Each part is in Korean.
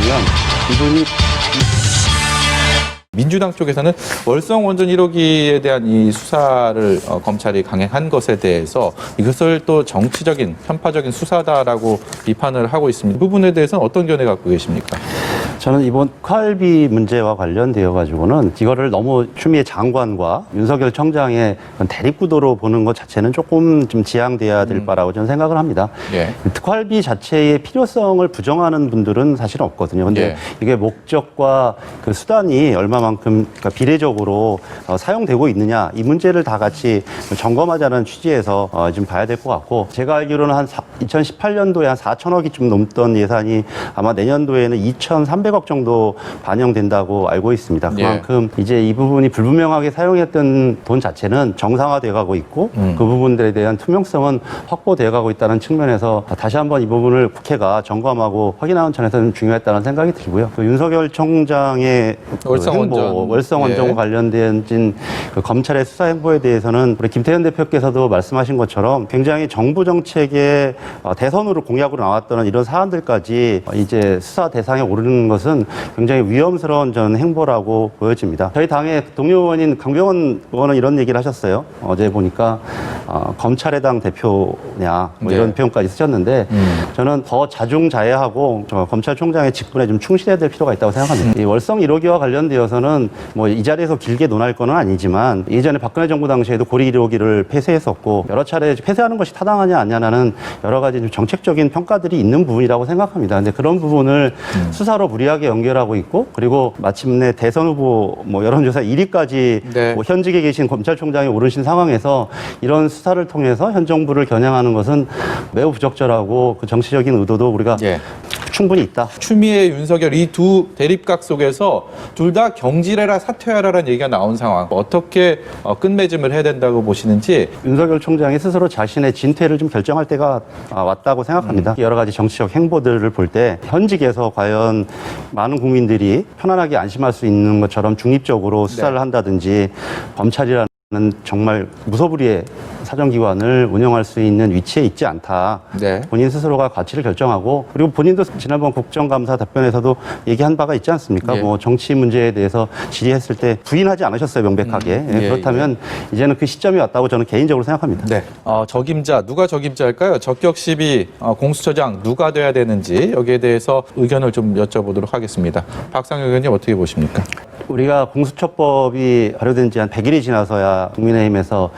보면 이분이 민주당 쪽에서는 월성 원전 1호기에 대한 이 수사를 검찰이 강행한 것에 대해서 이것을 또 정치적인 편파적인 수사다라고 비판을 하고 있습니다. 이 부분에 대해서는 어떤 견해 갖고 계십니까? 저는 이번 특활비 문제와 관련되어 가지고는 이거를 너무 추미애 장관과 윤석열 청장의 대립구도로 보는 것 자체는 조금 좀 지양돼야 될 바라고 저는 생각을 합니다. 예. 특활비 자체의 필요성을 부정하는 분들은 사실은 없거든요. 근데 예. 이게 목적과 그 수단이 얼마만큼 그러니까 비례적으로 사용되고 있느냐 이 문제를 다 같이 점검하자는 취지에서 좀 봐야 될 것 같고, 제가 알기로는 한 2018년도에 한 4천억이 좀 넘던 예산이 아마 내년도에는 2,300억 정도 반영된다고 알고 있습니다. 그만큼 이제 이 부분이 불분명하게 사용했던 돈 자체는 정상화돼 가고 있고 그 부분들에 대한 투명성은 확보돼 가고 있다는 측면에서 다시 한번 이 부분을 국회가 점검하고 확인하는 차원에서는 중요했다는 생각이 들고요. 그 윤석열 총장의 월성 원전 관련된 그 검찰의 수사 행보에 대해서는 우리 김태현 대표께서도 말씀하신 것처럼 굉장히 정부 정책의 대선으로 공약으로 나왔던 이런 사안들까지 이제 수사 대상에 오르는 것은 굉장히 위험스러운 전 행보라고 보여집니다. 저희 당의 동료 의원인 강병원 의원은 이런 얘기를 하셨어요. 어제 보니까 검찰의 당 대표냐 뭐 이런 표현까지 쓰셨는데 저는 더 자중자애하고 검찰총장의 직분에 좀 충실해야 될 필요가 있다고 생각합니다. 이 월성 1호기와 관련되어서는 뭐 이 자리에서 길게 논할 건 아니지만 예전에 박근혜 정부 당시에도 고리 1호기를 폐쇄했었고 여러 차례 폐쇄하는 것이 타당하냐 아니냐는 여러 가지 좀 정책적인 평가들이 있는 부분이라고 생각합니다. 근데 그런 부분을 수사로 무리하게 연결하고 있고, 그리고 마침내 대선 후보 뭐 여론조사 1위까지 뭐 현직에 계신 검찰총장이 오르신 상황에서 이런 수사를 통해서 현 정부를 겨냥하는 것은 매우 부적절하고 그 정치적인 의도도 우리가 충분히 있다. 추미애, 윤석열 이 두 대립각 속에서 둘 다 경질해라, 사퇴하라라는 얘기가 나온 상황. 어떻게 끝맺음을 해야 된다고 보시는지. 윤석열 총장이 스스로 자신의 진퇴를 좀 결정할 때가 왔다고 생각합니다. 여러 가지 정치적 행보들을 볼 때 현직에서 과연 많은 국민들이 편안하게 안심할 수 있는 것처럼 중립적으로 수사를 한다든지 검찰이라는 정말 무소불위의 사정기관을 운영할 수 있는 위치에 있지 않다. 본인 스스로가 가치를 결정하고, 그리고 본인도 지난번 국정감사 답변에서도 얘기한 바가 있지 않습니까? 뭐 정치 문제에 대해서 질의했을 때 부인하지 않으셨어요, 명백하게. 그렇다면 이제는 그 시점이 왔다고 저는 개인적으로 생각합니다. 적임자, 누가 적임자일까요? 적격 시비 공수처장 누가 돼야 되는지 여기에 대해서 의견을 좀 여쭤보도록 하겠습니다. 박상혁 의원님 어떻게 보십니까? 우리가 공수처법이 발효된 지 한 100일이 지나서야 국민의힘에서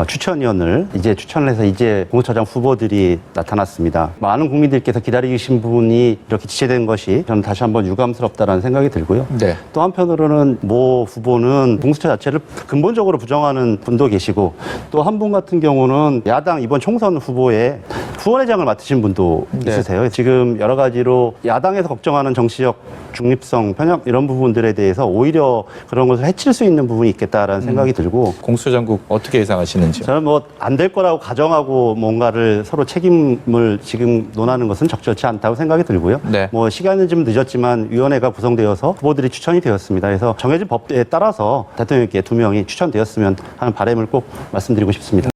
추천위원을 추천을 해서 이제 공수처장 후보들이 나타났습니다. 많은 국민들께서 기다리신 부분이 이렇게 지체된 것이 저는 다시 한번 유감스럽다는 생각이 들고요. 또 한편으로는 모 후보는 공수처 자체를 근본적으로 부정하는 분도 계시고, 또 한 분 같은 경우는 야당 이번 총선 후보에 후원회장을 맡으신 분도 있으세요. 지금 여러 가지로 야당에서 걱정하는 정치적 중립성, 편협 이런 부분들에 대해서 오히려 그런 것을 해칠 수 있는 부분이 있겠다라는 생각이 들고. 공수처장국 어떻게 예상하시는지요? 저는 뭐 안 될 거라고 가정하고 뭔가를 서로 책임을 지금 논하는 것은 적절치 않다고 생각이 들고요. 뭐 시간은 좀 늦었지만 위원회가 구성되어서 후보들이 추천이 되었습니다. 그래서 정해진 법에 따라서 대통령께 2명이 추천되었으면 하는 바람을 꼭 말씀드리고 싶습니다.